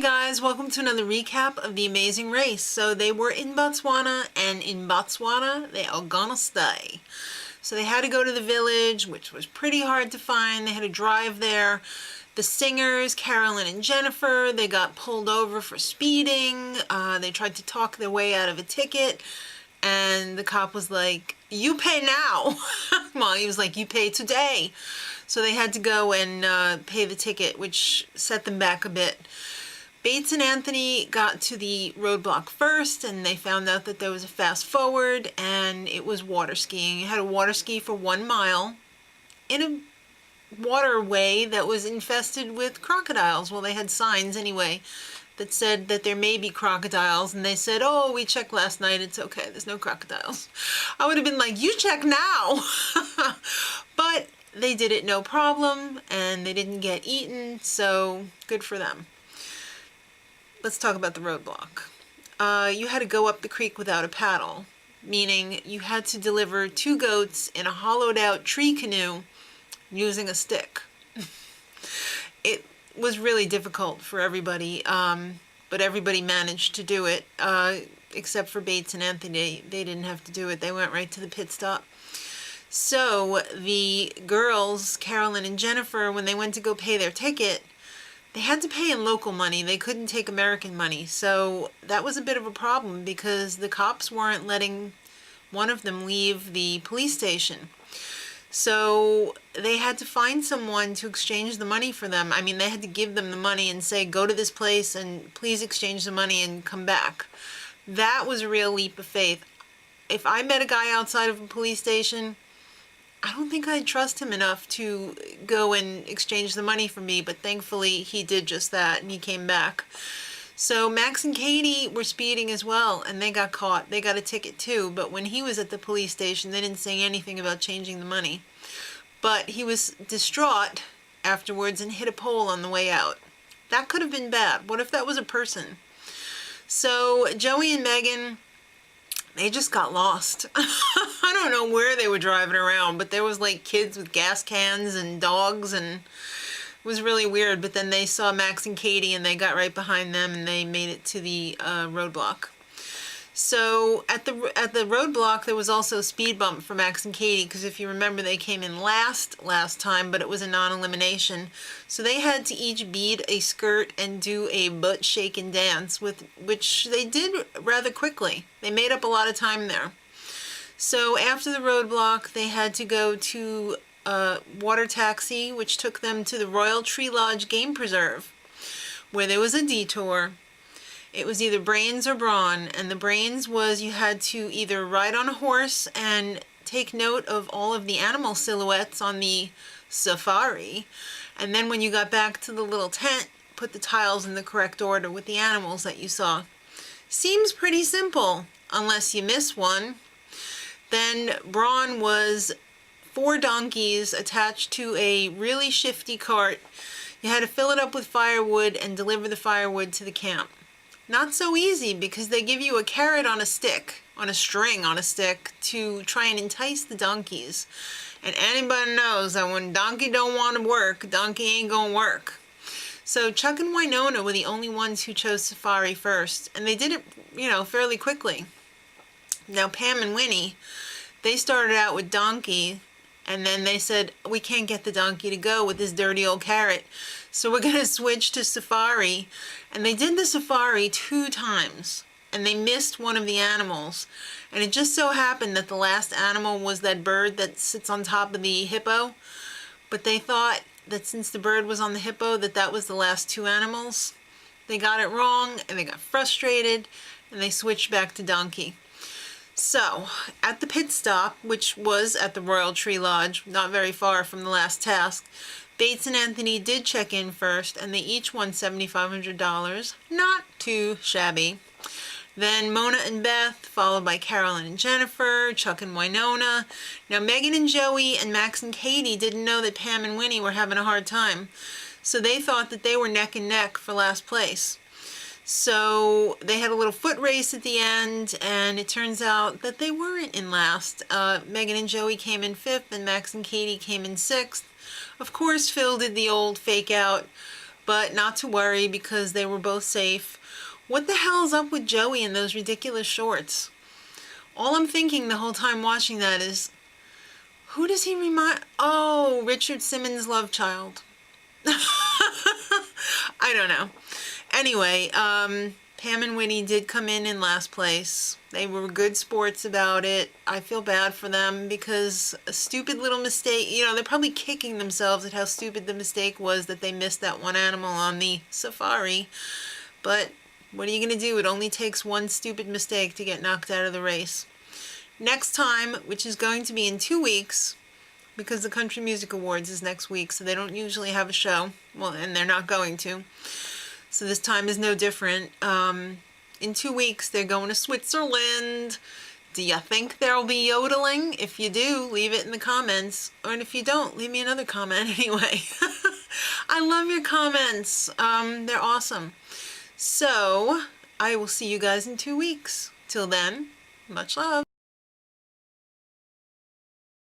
guys, welcome to another recap of The Amazing Race. So they were in Botswana, and in Botswana they are gonna stay. So they had to go to the village, which was pretty hard to find. They had to drive there. The singers, Carolyn and Jennifer, they got pulled over for speeding. They tried to talk their way out of a ticket, and the cop was like, "You pay now." Well, he was like, "You pay today." So they had to go and pay the ticket, which set them back a bit. Bates and Anthony got to the roadblock first, and they found out that there was a fast forward, and it was water skiing. You had to water ski for 1 mile in a waterway that was infested with crocodiles. Well, they had signs anyway that said that there may be crocodiles, and they said, "Oh, we checked last night, it's okay, there's no crocodiles." I would have been like, "You check now." But they did it no problem, and they didn't get eaten, so good for them. Let's talk about the roadblock. You had to go up the creek without a paddle, meaning you had to deliver 2 goats in a hollowed out tree canoe using a stick. It was really difficult for everybody, but everybody managed to do it, except for Bates and Anthony. They didn't have to do it. They went right to the pit stop. So the girls, Carolyn and Jennifer, when they went to go pay their ticket, they had to pay in local money. They couldn't take American money. So that was a bit of a problem because the cops weren't letting one of them leave the police station. So they had to find someone to exchange the money for them. I mean, they had to give them the money and say, "Go to this place and please exchange the money and come back." That was a real leap of faith. If I met a guy outside of a police station, I don't think I'd trust him enough to go and exchange the money for me, but thankfully he did just that, and he came back. So Max and Katie were speeding as well, and they got caught. They got a ticket too, but when he was at the police station, they didn't say anything about changing the money. But he was distraught afterwards and hit a pole on the way out. That could have been bad. What if that was a person? So Joey and Megan, they just got lost. I don't know where they were driving around, but there was like kids with gas cans and dogs, and it was really weird. But then they saw Max and Katie, and they got right behind them, and they made it to the roadblock. So at the roadblock, there was also a speed bump for Max and Katie, because if you remember, they came in last time, but it was a non-elimination. So they had to each bead a skirt and do a butt shaking dance, which they did rather quickly. They made up a lot of time there. So after the roadblock, they had to go to a water taxi, which took them to the Royal Tree Lodge Game Preserve, where there was a detour. It was either brains or brawn, and the brains was you had to either ride on a horse and take note of all of the animal silhouettes on the safari, and then when you got back to the little tent, put the tiles in the correct order with the animals that you saw. Seems pretty simple, unless you miss one. Then brawn was 4 donkeys attached to a really shifty cart. You had to fill it up with firewood and deliver the firewood to the camp. Not so easy, because they give you a carrot on a stick, on a string on a stick, to try and entice the donkeys. And anybody knows that when donkey don't want to work, donkey ain't gonna work. So Chuck and Winona were the only ones who chose safari first, and they did it, fairly quickly. Now Pam and Winnie, they started out with donkey, and then they said, "We can't get the donkey to go with this dirty old carrot, so we're going to switch to safari." And they did the safari 2 times, and they missed one of the animals. And it just so happened that the last animal was that bird that sits on top of the hippo. But they thought that since the bird was on the hippo, that was the last 2 animals. They got it wrong, and they got frustrated, and they switched back to donkey. So, at the pit stop, which was at the Royal Tree Lodge, not very far from the last task, Bates and Anthony did check in first, and they each won $7,500. Not too shabby. Then Mona and Beth, followed by Carolyn and Jennifer, Chuck and Winona. Now Megan and Joey and Max and Katie didn't know that Pam and Winnie were having a hard time, so they thought that they were neck and neck for last place. So they had a little foot race at the end, and it turns out that they weren't in last. Megan and Joey came in 5th, and Max and Katie came in 6th. Of course, Phil did the old fake out but not to worry because they were both safe. What the hell's up with Joey in those ridiculous shorts? All I'm thinking the whole time watching that is, who does he remind? Oh, Richard Simmons' love child. I don't know. Anyway, Pam and Winnie did come in last place. They were good sports about it. I feel bad for them because a stupid little mistake, you know, they're probably kicking themselves at how stupid the mistake was that they missed that one animal on the safari. But what are you going to do? It only takes one stupid mistake to get knocked out of the race. Next time, which is going to be in 2 weeks, because the Country Music Awards is next week, so they don't usually have a show. Well, and they're not going to. So this time is no different. In 2 weeks, they're going to Switzerland. Do you think there'll be yodeling? If you do, leave it in the comments. Or if you don't, leave me another comment anyway. I love your comments. They're awesome. So, I will see you guys in 2 weeks. Till then, much love.